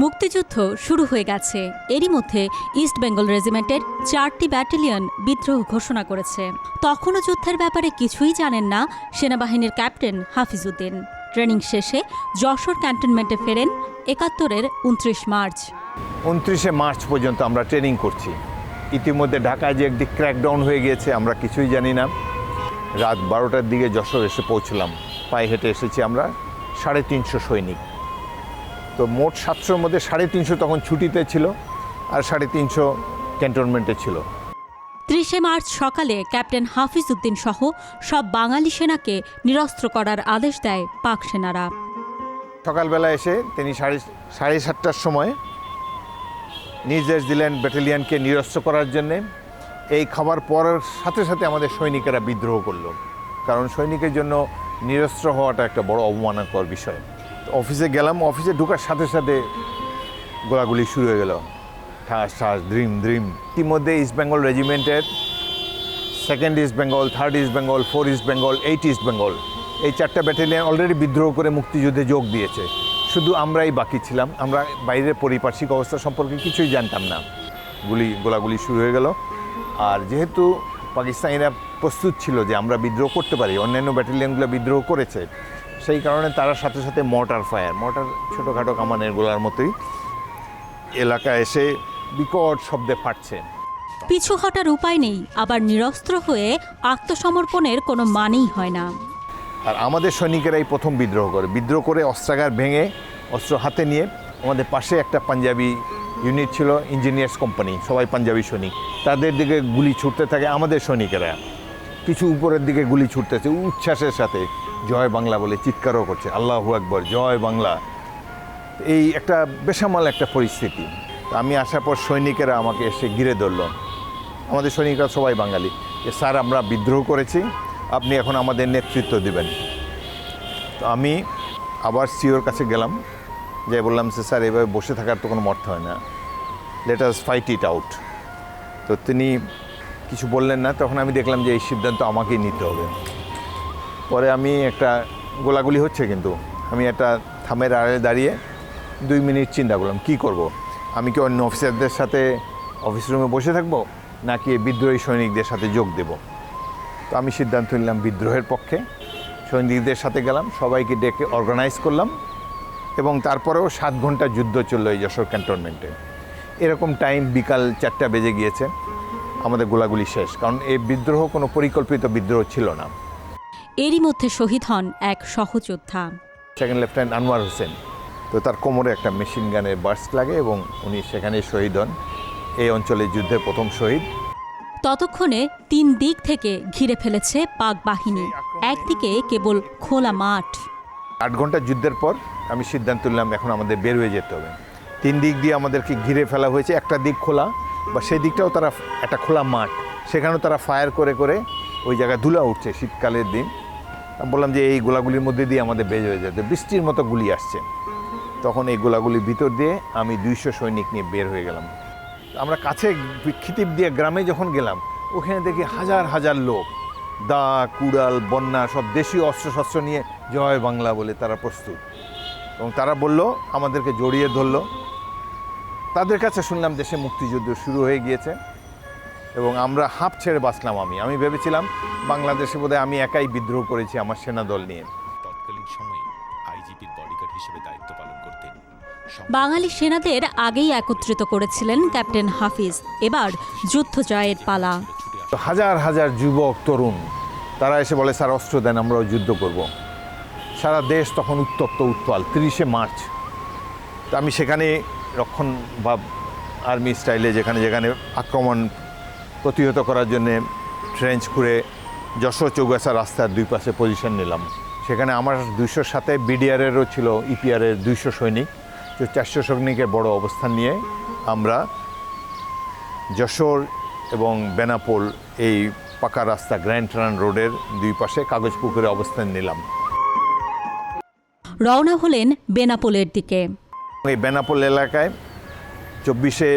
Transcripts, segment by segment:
মুক্তিযুদ্ধ শুরু হয়ে গেছে। এরই মধ্যে ইস্ট বেঙ্গল রেজিমেন্টের 4টি ব্যাটালিয়ন বিদ্রোহ ঘোষণা করেছে। তখনও যুদ্ধের ব্যাপারে কিছুই জানেন না সেনাবাহিনীর ক্যাপ্টেন হাফিজউদ্দিন। ট্রেনিং শেষে যশোর ক্যান্টনমেন্টে ফেরেন ৭১-এর ২৯ মার্চ। ২৯শে মার্চ পর্যন্ত আমরা ট্রেনিং করছি। ইতিমধ্যে ঢাকায় যে একটি ক্র্যাকডাউন হয়ে গিয়েছে আমরা কিছুই জানি না। রাত ১২টার দিকে যশোর এসে পৌঁছলাম। পায়ে হেঁটে এসেছি আমরা ৩৫০ সৈনিক। তো মোট ৭০০-র মধ্যে ৩৫০ তখন ছুটিতে ছিল আর ৩৫০ ক্যান্টনমেন্টে ছিল। ৩০শে মার্চ সকালে ক্যাপ্টেন হাফিজউদ্দিন সহ সব বাঙালি সেনাকে নিরস্ত্র করার আদেশ দেয় পাক সেনারা। সকালবেলা এসে তিনি ৭:৩০টার সময় নির্দেশ দিলেন ব্যাটালিয়নকে নিরস্ত্র করার জন্যে। এই খাবার পরের সাথে সাথে আমাদের সৈনিকেরা বিদ্রোহ করলো, কারণ সৈনিকের জন্য নিরস্ত্র হওয়াটা একটা বড় অবমাননাকর বিষয়। অফিসে গেলাম, অফিসে ঢোকার সাথে সাথে গোলাগুলি শুরু হয়ে গেল, ঠাস ঠাস দ্রিম দ্রিম। ইতিমধ্যে ইস্ট বেঙ্গল রেজিমেন্টের 2nd East Bengal, 3rd East Bengal, 4 East Bengal, 8 East Bengal, এই 4টা ব্যাটালিয়ন অলরেডি বিদ্রোহ করে মুক্তিযুদ্ধে যোগ দিয়েছে। শুধু আমরাই বাকি ছিলাম। আমরা বাইরের পারিপার্শ্বিক অবস্থা সম্পর্কে কিছুই জানতাম না। গোলাগুলি শুরু হয়ে গেল। আর যেহেতু পাকিস্তানিরা প্রস্তুত ছিল যে আমরা বিদ্রোহ করতে পারি, অন্যান্য ব্যাটালিয়নগুলো বিদ্রোহ করেছে, সেই কারণে তারা সাথে সাথে মর্টার ছোটোখাটো কামানের গোলার মতোই এলাকায় এসে বিকট শব্দে ফাটছে। পিছু হটার উপায় নেই, আবার নিরস্ত্র হয়ে আত্মসমর্পণের কোনো মানেই হয় না। আর আমাদের সৈনিকেরাই প্রথম বিদ্রোহ করে অস্ত্রাগার ভেঙে অস্ত্র হাতে নিয়ে আমাদের পাশে একটা পাঞ্জাবি ইউনিট ছিল, ইঞ্জিনিয়ার্স কোম্পানি, সবাই পাঞ্জাবি সৈনিক, তাদের দিকে গুলি ছুটতে থাকে। আমাদের সৈনিকেরা কিছু উপরের দিকে গুলি ছুটতেছে, উচ্ছ্বাসের সাথে জয় বাংলা বলে চিৎকারও করছে, আল্লাহু আকবার, জয় বাংলা। এই একটা বেসামাল একটা পরিস্থিতি। আমি আসার পর সৈনিকেরা আমাকে এসে ঘিরে ধরল। আমাদের সৈনিকরা সবাই বাঙালি, যে স্যার আমরা বিদ্রোহ করেছি, আপনি এখন আমাদের নেতৃত্ব দিবেন। তো আমি আবার সিওর কাছে গেলাম, যে বললাম যে স্যার এভাবে বসে থাকার তো কোনো অর্থ হয় না, let us fight it out. তো তিনি কিছু বললেন না। তখন আমি দেখলাম যে এই সিদ্ধান্ত আমাকেই নিতে হবে। পরে আমি একটা গোলাগুলি হচ্ছে, কিন্তু আমি একটা থামের আড়ালে দাঁড়িয়ে 2 মিনিট চিন্তা করলাম কী করব। আমি কি অন্য অফিসারদের সাথে অফিস রুমে বসে থাকবো, নাকি বিদ্রোহী সৈনিকদের সাথে যোগ দেব। তো আমি সিদ্ধান্ত নিলাম বিদ্রোহের পক্ষে। সৈনিকদের সাথে গেলাম, সবাইকে ডেকে অর্গানাইজ করলাম, এবং তারপরেও 7 ঘন্টা যুদ্ধ চললো এই যশোর ক্যান্টনমেন্টে। এরকম টাইম বিকাল 4টা বেজে গিয়েছে, আমাদের গোলাগুলি শেষ, কারণ এই বিদ্রোহ কোনো পরিকল্পিত বিদ্রোহ ছিল না। এরই মধ্যে শহীদ হন এক সহযোদ্ধা, 2nd লেফটেন্যান্ট আনোয়ার হোসেন। তো তার কোমরে একটা মেশিন গানের বার্স্ট লাগে এবং উনি সেখানে শহীদ হন। এই অঞ্চলের যুদ্ধের প্রথম শহীদ। ততক্ষণে 3 দিক থেকে ঘিরে ফেলেছে পাক বাহিনী। একদিকে কেবল খোলা মাঠ। 8 ঘন্টা যুদ্ধের পর আমি সিদ্ধান্ত নিলাম এখন আমাদের বের হয়ে যেতে হবে। 3 দিক দিয়ে আমাদেরকে ঘিরে ফেলা হয়েছে, একটা দিক খোলা, বা সেই দিকটাও তারা একটা খোলা মাঠ, সেখানেও তারা ফায়ার করে করে ওই জায়গায় ধুলা উঠছে শীতকালের দিন। আমি বললাম যে এই গোলাগুলির মধ্যে দিয়ে আমাদের বের হয়ে যেতে, বৃষ্টির মতো গুলি আসছে। তখন এই গোলাগুলির ভিতর দিয়ে আমি 200 সৈনিক নিয়ে বের হয়ে গেলাম। আমরা কাছে খিতিব দিয়ে গ্রামে যখন গেলাম, ওখানে দেখি হাজার হাজার লোক দা, কুড়াল, বন্যা সব দেশীয় অস্ত্রশস্ত্র নিয়ে জয় বাংলা বলে তারা প্রস্তুত। এবং তারা বলল, আমাদেরকে জড়িয়ে ধরল। তাদের কাছে শুনলাম দেশে মুক্তিযুদ্ধ শুরু হয়ে গিয়েছে, এবং আমরা হাঁপ ছেড়ে বাঁচলাম। আমি ভেবেছিলাম বাংলাদেশে বোধহয় আমি একাই বিদ্রোহ করেছি আমার সেনাদল নিয়ে। তৎকালীন সময়ে আইজিপির বডিগার্ড হিসেবে দায়িত্ব পালন করতেন। বাঙালি সেনাদের আগেই একত্রিত করেছিলেন ক্যাপ্টেন হাফিজ। এবার যুদ্ধ জয়ের পালা। হাজার হাজার যুবক তরুণ তারা এসে বলে, স্যার অস্ত্র দেন, আমরাও যুদ্ধ করব। সারা দেশ তখন উত্তপ্ত উত্তাল। 30শে মার্চ তো আমি সেখানে রক্ষণ বা আর্মি স্টাইলে যেখানে যেখানে আক্রমণ প্রতিহত করার জন্যে ট্রেঞ্চ করে যশোর চৌগাছা রাস্তার 2 পাশে পজিশন নিলাম। সেখানে আমার 200 সাথে বিডিআরেরও ছিল, ইপিআরের 200 সৈনিক। তো 400 সৈনিকের বড় অবস্থান নিয়ে আমরা যশোর এবং বেনাপোল এই পাকা রাস্তা গ্র্যান্ড ট্রান রোডের 2 পাশে কাগজপুকুরে অবস্থান নিলাম। রওনা হলেন বেনাপোলের দিকে। এই বেনাপোল এলাকায় 24শে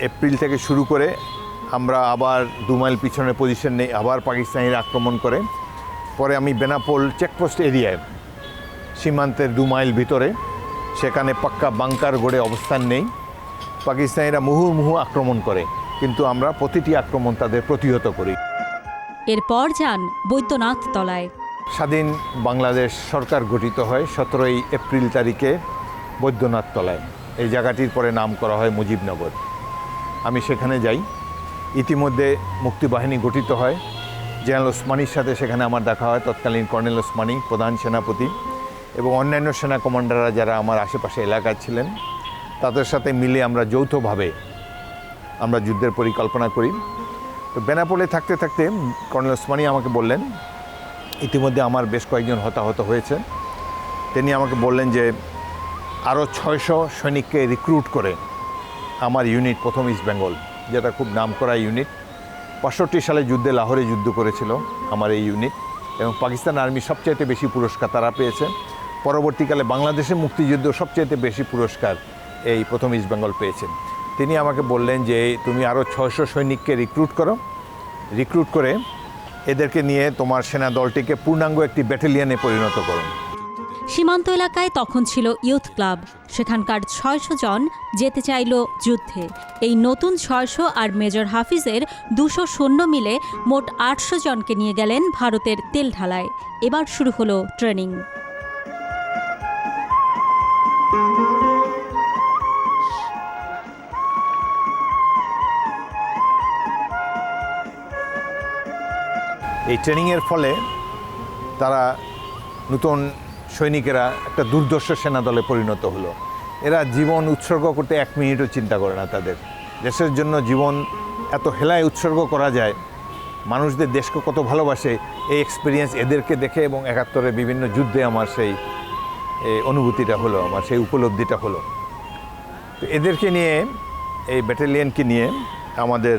এপ্রিল থেকে শুরু করে আমরা আবার 2 মাইল পিছনে পজিশন নেই, আবার পাকিস্তানিরা আক্রমণ করে। পরে আমি বেনাপোল চেকপোস্ট এরিয়ায় সীমান্তের 2 মাইল ভিতরে সেখানে পাক্কা বাংকার গড়ে অবস্থান নেই। পাকিস্তানিরা মুহুর্মুহু আক্রমণ করে, কিন্তু আমরা প্রতিটি আক্রমণ তাদের প্রতিহত করি। এরপর যান বৈদ্যনাথ তলায়। স্বাধীন বাংলাদেশ সরকার গঠিত হয় 17ই এপ্রিল তারিখে বৈদ্যনাথ তলায়। এই জায়গাটির পরে নাম করা হয় মুজিবনগর। আমি সেখানে যাই। ইতিমধ্যে মুক্তিবাহিনী গঠিত হয়। জেনারেল ওসমানীর সাথে সেখানে আমার দেখা হয়, তৎকালীন কর্নেল ওসমানী প্রধান সেনাপতি এবং অন্যান্য সেনা কমান্ডাররা যারা আমার আশেপাশে এলাকায় ছিলেন, তাদের সাথে মিলে আমরা যৌথভাবে আমরা যুদ্ধের পরিকল্পনা করি। তো বেনাপোলে থাকতে থাকতে কর্নেল ওসমানী আমাকে বললেন, ইতিমধ্যে আমার বেশ কয়েকজন হতাহত হয়েছে। তিনি আমাকে বললেন যে আরও 600 সৈনিককে রিক্রুট করে আমার ইউনিট প্রথম ইস্ট বেঙ্গল, যেটা খুব নামকরা ইউনিট, 65 সালে যুদ্ধে লাহোরে যুদ্ধ করেছিল আমার এই ইউনিট, এবং পাকিস্তান আর্মি সবচাইতে বেশি পুরস্কার তারা পেয়েছে। পরবর্তীকালে বাংলাদেশের মুক্তিযুদ্ধ সবচাইতে বেশি পুরস্কার এই প্রথম ইস্ট বেঙ্গল পেয়েছে। তিনি আমাকে বললেন যে তুমি আরও 600 সৈনিককে রিক্রুট করে এদেরকে নিয়ে তোমার সেনা দলটিকে পূর্ণাঙ্গ একটি ব্যাটালিয়নে পরিণত করো। সীমান্ত এলাকায় তখন ছিল ইয়ুথ ক্লাব। সেখানকার 600 জন যেতে চাইল যুদ্ধে। এই নতুন 600 আর মেজর হাফিজের 200 সৈন্য মিলে মোট 800 জনকে নিয়ে গেলেন ভারতের তেলঢালায়। এবার শুরু হলো ট্রেনিং। এই ট্রেনিংয়ের ফলে তারা নতুন সৈনিকেরা একটা দুর্ধর্ষ সেনা দলে পরিণত হলো। এরা জীবন উৎসর্গ করতে 1 মিনিটও চিন্তা করে না। তাদের দেশের জন্য জীবন এত হেলায় উৎসর্গ করা যায়, মানুষদের দেশকে কত ভালোবাসে, এই এক্সপিরিয়েন্স এদেরকে দেখে এবং 71-এর বিভিন্ন যুদ্ধে আমার সেই অনুভূতিটা হলো, আমার সেই উপলব্ধিটা হলো। তো এদেরকে নিয়ে, এই ব্যাটালিয়নকে নিয়ে আমাদের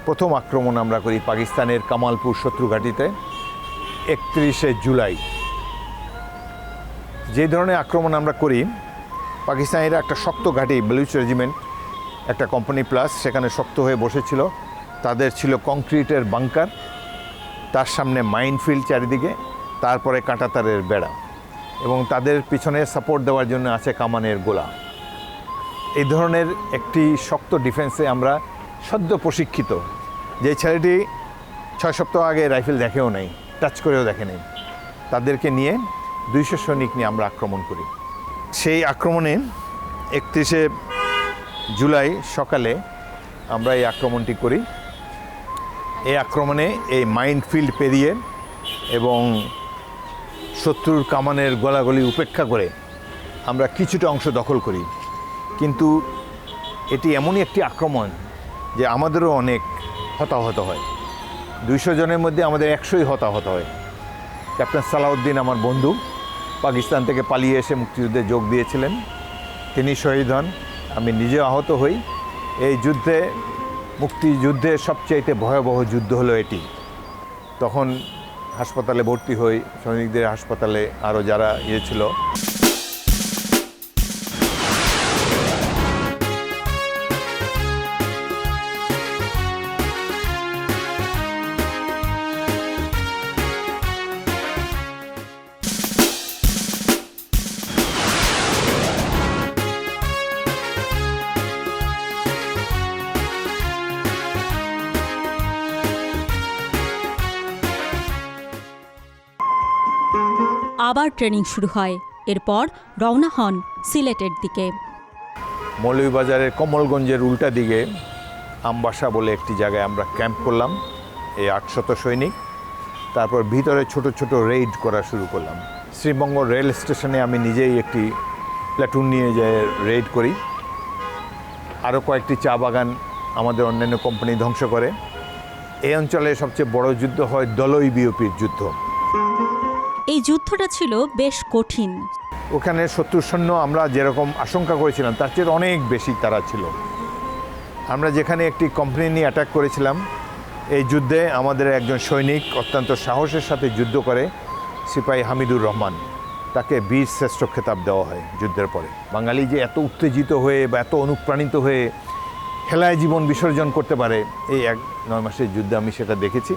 প্রথম আক্রমণ আমরা করি পাকিস্তানের কামালপুর শত্রু ঘাঁটিতে 31শে জুলাই। যে ধরনের আক্রমণ আমরা করি, পাকিস্তানিরা একটা শক্ত ঘাঁটি, বেলুচ রেজিমেন্ট একটা কোম্পানি প্লাস, সেখানে শক্ত হয়ে বসেছিল। তাদের ছিল কংক্রিটের বাংকার, তার সামনে মাইনফিল্ড চারিদিকে, তারপরে কাঁটাতারের বেড়া, এবং তাদের পিছনে সাপোর্ট দেওয়ার জন্য আছে কামানের গোলা। এই ধরনের একটি শক্ত ডিফেন্সে আমরা সদ্য প্রশিক্ষিত, যে ছেলেটি 6 সপ্তাহ আগে রাইফেল দেখেও নাই, টাচ করেও দেখে নেই, তাদেরকে নিয়ে 200 সৈনিক নিয়ে আমরা আক্রমণ করি। সেই আক্রমণে 31শে জুলাই সকালে আমরা এই আক্রমণটি করি। এই আক্রমণে এই মাইনফিল্ড পেরিয়ে এবং শত্রুর কামানের গোলাগুলি উপেক্ষা করে আমরা কিছুটা অংশ দখল করি। কিন্তু এটি এমনই একটি আক্রমণ যে আমাদেরও অনেক হতাহত হয়। 200 জনের মধ্যে আমাদের 100ই হতাহত হয়। ক্যাপ্টেন সালাউদ্দিন আমার বন্ধু, পাকিস্তান থেকে পালিয়ে এসে মুক্তিযুদ্ধে যোগ দিয়েছিলেন, তিনি শহীদ হন। আমি নিজে আহত হই। এই যুদ্ধে, মুক্তিযুদ্ধের সবচাইতে ভয়াবহ যুদ্ধ হলো এটি। তখন হাসপাতালে ভর্তি হই, সৈনিকদের হাসপাতালে আরও যারা ছিল। আবার ট্রেনিং শুরু হয়। এরপর রওনা হন সিলেটের দিকে। মৌলভীবাজারের কমলগঞ্জের উল্টা দিকে আমবাসা বলে একটি জায়গায় আমরা ক্যাম্প করলাম, এই 800 সৈনিক। তারপর ভিতরে ছোট ছোট রেইড করা শুরু করলাম। শ্রীবঙ্গ রেল স্টেশনে আমি নিজেই একটি প্ল্যাটুন নিয়ে যেয়ে রেইড করি। আরও কয়েকটি চা বাগান আমাদের অন্যান্য কোম্পানি ধ্বংস করে। এই অঞ্চলে সবচেয়ে বড় যুদ্ধ হয় দলই বিওপির যুদ্ধ। এই যুদ্ধটা ছিল বেশ কঠিন। ওখানে শত্রুর সৈন্য আমরা যেরকম আশঙ্কা করেছিলাম তার চেয়ে অনেক বেশি তারা ছিল। আমরা যেখানে একটি কোম্পানি নিয়ে অ্যাটাক করেছিলাম, এই যুদ্ধে আমাদের একজন সৈনিক অত্যন্ত সাহসের সাথে যুদ্ধ করে, সিপাহী হামিদুর রহমান, তাকে বীর শ্রেষ্ঠ খেতাব দেওয়া হয় যুদ্ধের পরে। বাঙালি যে এত উত্তেজিত হয়ে বা এত অনুপ্রাণিত হয়ে খেলায় জীবন বিসর্জন করতে পারে, এই 9 মাসের যুদ্ধে আমি সেটা দেখেছি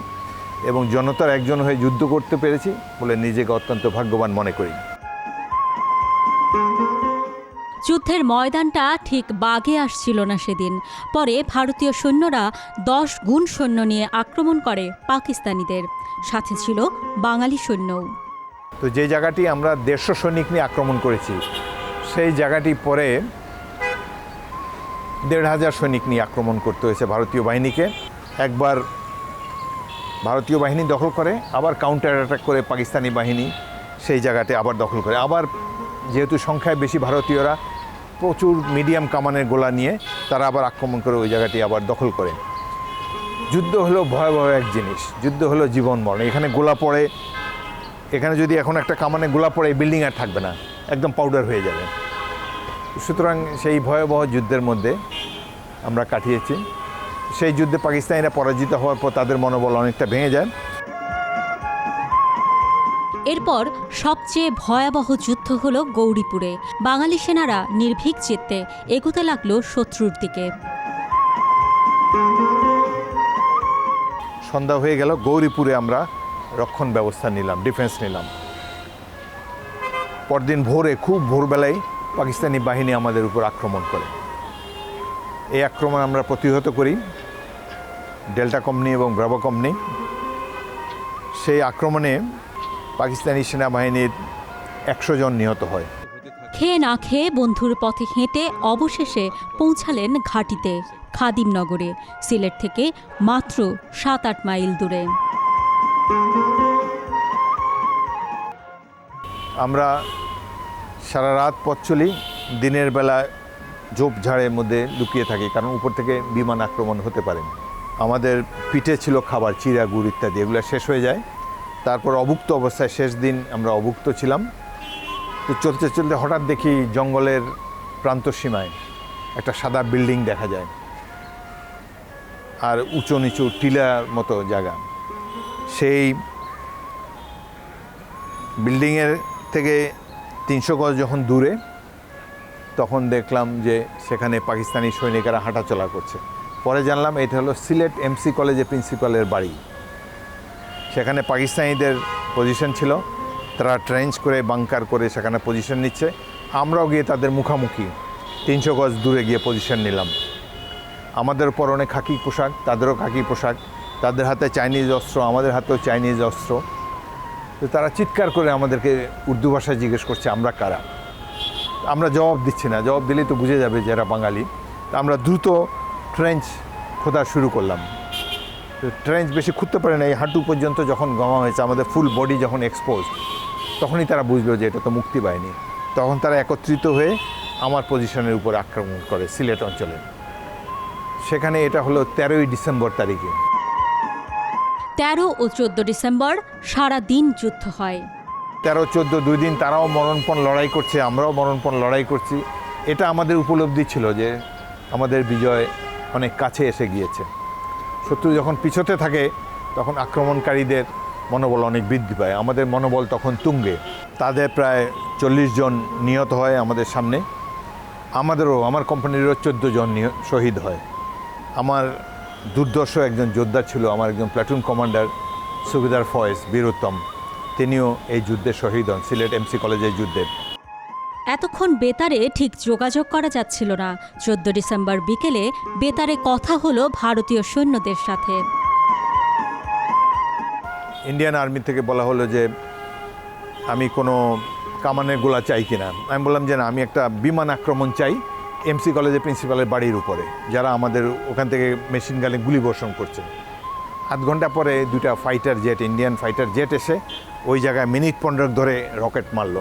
এবং জনতার একজন হয়ে যুদ্ধ করতে পেরেছি বলে নিজেকে অত্যন্ত ভাগ্যবান মনে করি। যুদ্ধের ময়দানটা ঠিক বাগে আসছিল না সেদিন। পরে ভারতীয় সৈন্যরা 10 গুণ সৈন্য নিয়ে আক্রমণ করে পাকিস্তানিদের, সাথে ছিল বাঙালি সৈন্যও। তো যে জায়গাটি আমরা 150 সৈনিক নিয়ে আক্রমণ করেছি, সেই জায়গাটি পরে 1500 সৈনিক নিয়ে আক্রমণ করতে হয়েছে ভারতীয় বাহিনীকে। একবার ভারতীয় বাহিনী দখল করে, আবার কাউন্টার অ্যাটাক করে পাকিস্তানি বাহিনী সেই জায়গাতে আবার দখল করে। আবার যেহেতু সংখ্যায় বেশি ভারতীয়রা, প্রচুর মিডিয়াম কামানের গোলা নিয়ে তারা আবার আক্রমণ করে ওই জায়গাটি আবার দখল করে। যুদ্ধ হলো ভয়াবহ এক জিনিস, যুদ্ধ হলো জীবন মরণ। এখানে গোলা পড়ে, এখানে যদি এখন একটা কামানে গোলা পড়ে, বিল্ডিং আর থাকবে না, একদম পাউডার হয়ে যাবে। সুতরাং সেই ভয়াবহ যুদ্ধের মধ্যে আমরা কাটিয়েছি। সেই যুদ্ধে পাকিস্তানিরা পরাজিত হওয়ার পর তাদের মনোবল অনেকটা ভেঙে যায়। এরপর সবচেয়ে ভয়াবহ যুদ্ধ হলো গৌরীপুরে। বাঙালি সেনারা নির্ভীক চিত্তে এগোতে লাগলো শত্রুর দিকে। সন্ধ্যা হয়ে গেল, গৌরীপুরে আমরা রক্ষণ ব্যবস্থা নিলাম, ডিফেন্স নিলাম। পরদিন ভোরে, খুব ভোরবেলায় পাকিস্তানি বাহিনী আমাদের উপর আক্রমণ করে। এই আক্রমণ আমরা প্রতিহত করি, ডেল্টা কোম্পানি এবং ব্রাভো কোম্পানি। সেই আক্রমণে পাকিস্তানি সেনাবাহিনীর 100 জন নিহত হয়। খেয়ে না খেয়ে বন্ধুর পথে হেঁটে অবশেষে পৌঁছালেন ঘাঁটিতে, খাদিমনগরে, সিলেট থেকে মাত্র 7-8 মাইল দূরে। আমরা সারা রাত পথ চলি, দিনের বেলা ঝোপঝাড়ের মধ্যে লুকিয়ে থাকি, কারণ উপর থেকে বিমান আক্রমণ হতে পারে। আমাদের পিঠে ছিল খাবার, চিড়া, গুড় ইত্যাদি, এগুলো শেষ হয়ে যায়। তারপর অভুক্ত অবস্থায়, শেষ দিন আমরা অভুক্ত ছিলাম। তো চলতে চলতে হঠাৎ দেখি জঙ্গলের প্রান্তসীমায় একটা সাদা বিল্ডিং দেখা যায়, আর উঁচু নিচু টিলার মতো জায়গা। সেই বিল্ডিংয়ের থেকে 300 গজ যখন দূরে, তখন দেখলাম যে সেখানে পাকিস্তানি সৈনিকেরা হাঁটাচলা করছে। পরে জানলাম এটা হলো সিলেট এমসি কলেজের প্রিন্সিপালের বাড়ি। সেখানে পাকিস্তানিদের পজিশন ছিল, তারা ট্রেঞ্চ করে, বাংকার করে সেখানে পজিশন নিচ্ছে। আমরাও গিয়ে তাদের মুখামুখি 300 গজ দূরে গিয়ে পজিশন নিলাম। আমাদের পরনে খাকি পোশাক, তাদেরও খাকি পোশাক, তাদের হাতে চাইনিজ অস্ত্র, আমাদের হাতেও চাইনিজ অস্ত্র। তো তারা চিৎকার করে আমাদেরকে উর্দু ভাষায় জিজ্ঞেস করছে আমরা কারা। আমরা জবাব দিচ্ছি না, জবাব দিলেই তো বুঝে যাবে যে এরা বাঙালি। আমরা দ্রুত ট্রেঞ্চ খোঁড়া শুরু করলাম। তো ট্রেঞ্চ বেশি খুঁড়তে পারে না, এই হাঁটু পর্যন্ত যখন গমা হয়েছে, আমাদের ফুল বডি যখন এক্সপোজ, তখনই তারা বুঝলো যে এটা তো মুক্তি বাহিনী। তখন তারা একত্রিত হয়ে আমার পজিশনের উপর আক্রমণ করে সিলেট অঞ্চলে। সেখানে এটা হলো 13ই ডিসেম্বর তারিখে। 13 ও 14 ডিসেম্বর সারা দিন যুদ্ধ হয়। 13-14 2 দিন তারাও মরণপণ লড়াই করছে, আমরাও মরণপণ লড়াই করছি। এটা আমাদের উপলব্ধি ছিল যে আমাদের বিজয় অনেক কাছে এসে গিয়েছে। শত্রু যখন পিছতে থাকে, তখন আক্রমণকারীদের মনোবল অনেক বৃদ্ধি পায়। আমাদের মনোবল তখন তুঙ্গে। তাদের প্রায় 40 জন নিহত হয় আমাদের সামনে। আমার কোম্পানিরও 14 জন শহীদ হয়। আমার দুর্দর্শ একজন যোদ্ধা ছিল, আমার একজন প্লাটুন কমান্ডার সুবেদার ফয়েজ বীরোত্তম, তিনিও এই যুদ্ধে শহীদ হন, সিলেট এমসি কলেজের যুদ্ধে। এতক্ষণ বেতারে ঠিক যোগাযোগ করা যাচ্ছিল না। 14 ডিসেম্বর বিকেলে বেতারে কথা হলো ভারতীয় সৈন্যদের সাথে। ইন্ডিয়ান আর্মি থেকে বলা হলো যে আমি কোনো কামানের গোলা চাই কিনা। আমি বললাম যে না, আমি একটা বিমান আক্রমণ চাই এমসি কলেজের প্রিন্সিপালের বাড়ির উপরে, যারা আমাদের ওখান থেকে মেশিন গানে গুলি বর্ষণ করছে। আধ ঘন্টা পরে 2টা fighter jet, Indian fighter jet এসে ওই জায়গায় মিনিট 15 ধরে রকেট মারল।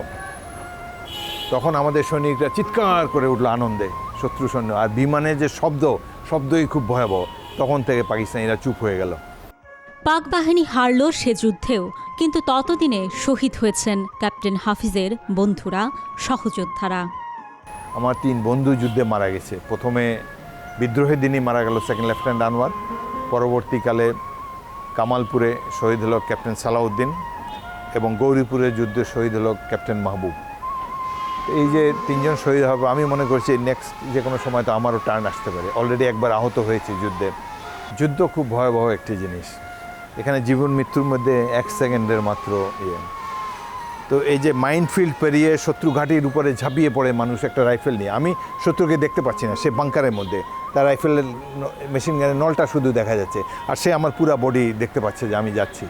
তখন আমাদের সৈনিকরা চিৎকার করে উঠলো আনন্দে, শত্রু সৈন্য। আর বিমানের যে শব্দই খুব ভয়াবহ। তখন থেকে পাকিস্তানিরা চুপ হয়ে গেল। পাক বাহিনী হারল সে যুদ্ধেও, কিন্তু ততদিনে শহীদ হয়েছেন ক্যাপ্টেন হাফিজের বন্ধুরা, সহযোদ্ধারা। আমার 3 বন্ধু যুদ্ধে মারা গেছে। প্রথমে বিদ্রোহের দিনই মারা গেল সেকেন্ড লেফটেন্যান্ট আনোয়ার। পরবর্তীকালে কামালপুরে শহীদ হলো ক্যাপ্টেন সালাউদ্দিন, এবং গৌরীপুরের যুদ্ধে শহীদ হলো ক্যাপ্টেন মাহবুব। এই যে 3 জন শহীদ হবে, আমি মনে করছি নেক্সট যে কোনো সময় তো আমারও টার্ন আসতে পারে। অলরেডি একবার আহত হয়েছে যুদ্ধে। যুদ্ধ খুব ভয়াবহ একটি জিনিস। এখানে জীবন মৃত্যুর মধ্যে 1 সেকেন্ডের মাত্র ইয়ে। তো এই যে মাইনফিল্ড পেরিয়ে শত্রু ঘাঁটির উপরে ঝাঁপিয়ে পড়ে মানুষ একটা রাইফেল নিয়ে, আমি শত্রুকে দেখতে পাচ্ছি না, সে বাংকারের মধ্যে, তার রাইফেলের মেশিন গানের নলটা শুধু দেখা যাচ্ছে, আর সে আমার পুরা বডি দেখতে পাচ্ছে যে আমি যাচ্ছি।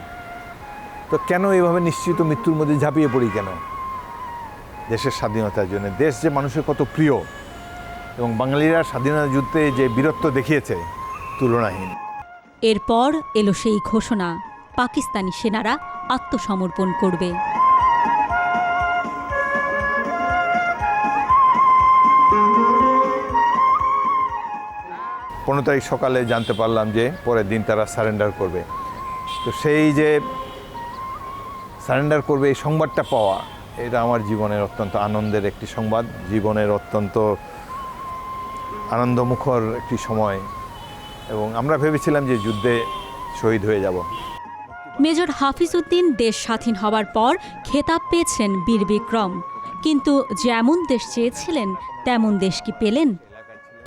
তো কেন এইভাবে নিশ্চিত মৃত্যুর মধ্যে ঝাঁপিয়ে পড়ি কেন? দেশের স্বাধীনতার জন্য। দেশ যে মানুষের কত প্রিয়, এবং বাঙালিরা স্বাধীনতা যুদ্ধে যে বীরত্ব দেখিয়েছে তুলনাহীন। এরপর এলো সেই ঘোষণা, পাকিস্তানি সেনারা আত্মসমর্পণ করবে। 15 তারিখ সকালে জানতে পারলাম যে পরের দিন তারা সারেন্ডার করবে। তো সেই যে সারেন্ডার করবে এই সংবাদটা পাওয়া, এটা আমার জীবনের অত্যন্ত আনন্দের একটি সংবাদ, জীবনের অত্যন্ত আনন্দমুখর একটি সময়, এবং আমরা ভেবেছিলাম যে যুদ্ধে শহীদ হয়ে যাব। মেজর হাফিজ উদ্দিন দেশ স্বাধীন হওয়ার পর খেতাব পেয়েছেন বীর বিক্রম, কিন্তু যেমন দেশ চেয়েছিলেন তেমন দেশ কি পেলেন?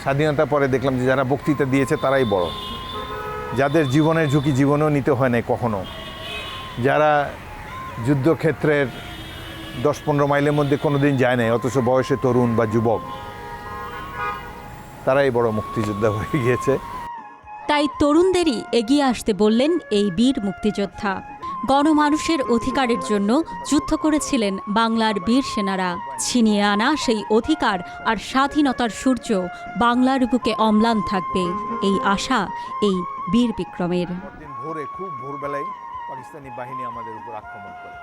স্বাধীনতার পরে দেখলাম যে যারা বক্তৃতা দিয়েছে তারাই বড়, যাদের জীবনের ঝুঁকি জীবনেও নিতে হয় না কখনো, যারা যুদ্ধক্ষেত্রের 10-15 মাইলের মধ্যে কোনো দিন যায় নাই অথচ বয়সে তরুণ বা যুবক, তারাই বড় মুক্তিযোদ্ধা হয়ে গিয়েছে। তাই তরুণদেরই এগিয়ে আসতে বললেন এই বীর মুক্তিযোদ্ধা। গণমানুষের অধিকারের জন্য যুদ্ধ করেছিলেন বাংলার বীর সেনারা। ছিনিয়ে আনা সেই অধিকার আর স্বাধীনতার সূর্য বাংলার বুকে অম্লান থাকবে, এই আশা এই বীর বিক্রমের। ভোরে, খুব ভোরবেলায় পাকিস্তানি বাহিনী আমাদের উপর আক্রমণ করে।